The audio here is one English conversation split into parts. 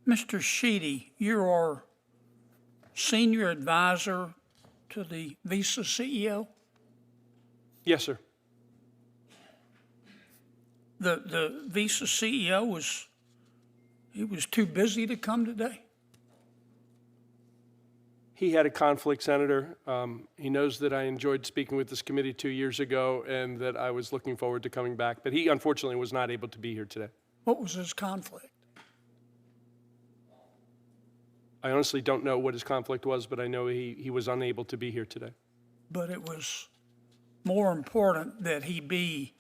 Mr. Sheedy, you are senior advisor to the Visa CEO? Yes, sir. The Visa CEO was too busy to come today? He had a conflict, Senator. He knows that I enjoyed speaking with this committee 2 years ago and that I was looking forward to coming back, but he unfortunately was not able to be here today. What was his conflict? I honestly don't know what his conflict was, but I know he was unable to be here today. But it was more important that he be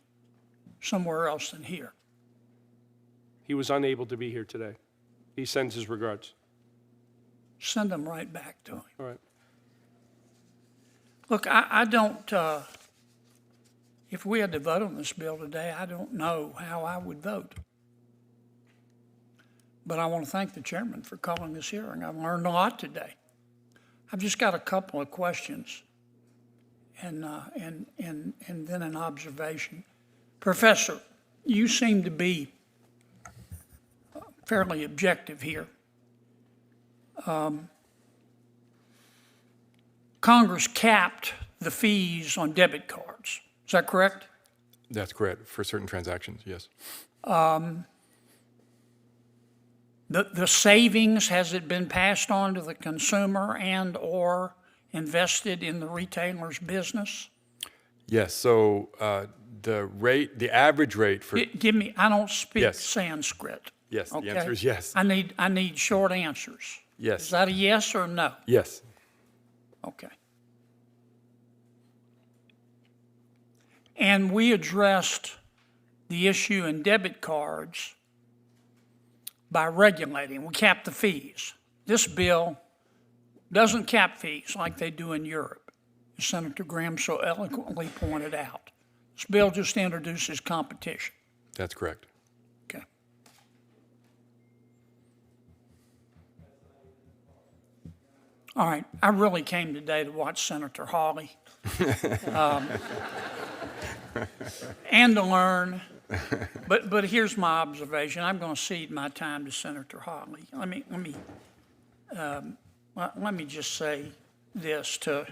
somewhere else than here. He was unable to be here today. He sends his regards. Send him right back to him. All right. Look, I don't, if we had to vote on this bill today, I don't know how I would vote. But I want to thank the chairman for calling this hearing. I've learned a lot today. I've just got a couple of questions and then an observation. Professor, you seem to be fairly objective here. Congress capped the fees on debit cards. Is that correct? That's correct, for certain transactions, yes. The savings, has it been passed on to the consumer and or invested in the retailer's business? Yes, so the average rate for, Give me, I don't speak Yes. Sanskrit. yes, Okay? the answer is yes. I need short answers. Yes. Is that a yes or no? Yes, Okay. And we addressed the issue in debit cards by regulating. We capped the fees. This bill doesn't cap fees like they do in Europe, as Senator Graham so eloquently pointed out. This bill just introduces competition. that's correct. Okay. All right, I really came today to watch Senator Hawley. And to learn, but here's my observation. I'm going to cede my time to Senator Hawley. Let me just say this to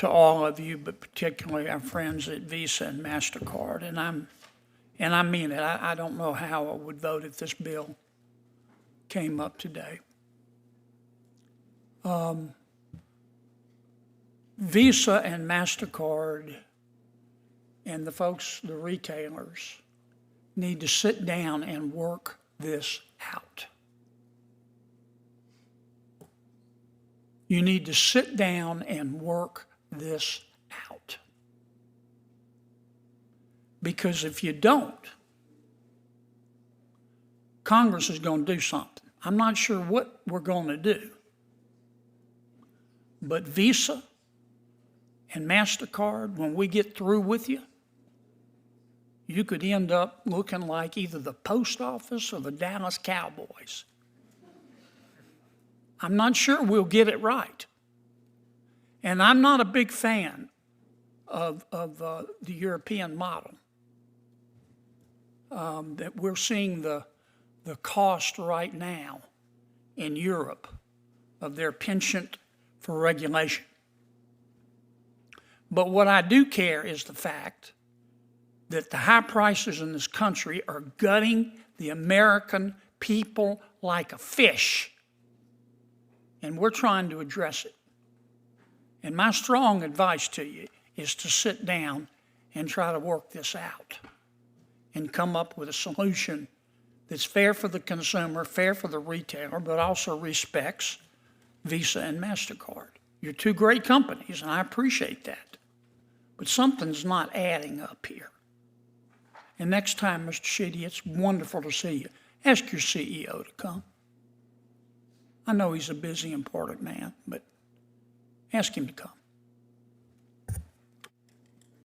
all of you, but particularly our friends at Visa and MasterCard, and I mean it. I don't know how I would vote if this bill came up today. Visa and MasterCard and the folks, the retailers, need to sit down and work this out. You need to sit down and work this out. Because if you don't, Congress is going to do something. I'm not sure what we're going to do. But Visa and MasterCard, when we get through with you, you could end up looking like either the post office or the Dallas Cowboys. I'm not sure we'll get it right. And I'm not a big fan of the European model. That we're seeing the cost right now in Europe of their penchant for regulation. But what I do care is the fact that the high prices in this country are gutting the American people like a fish. And we're trying to address it. And my strong advice to you is to sit down and try to work this out and come up with a solution that's fair for the consumer, fair for the retailer, but also respects Visa and MasterCard. You're two great companies, and I appreciate that. But something's not adding up here. And next time, Mr. Sheedy, it's wonderful to see you. Ask your CEO to come. I know he's a busy, important man, but ask him to come.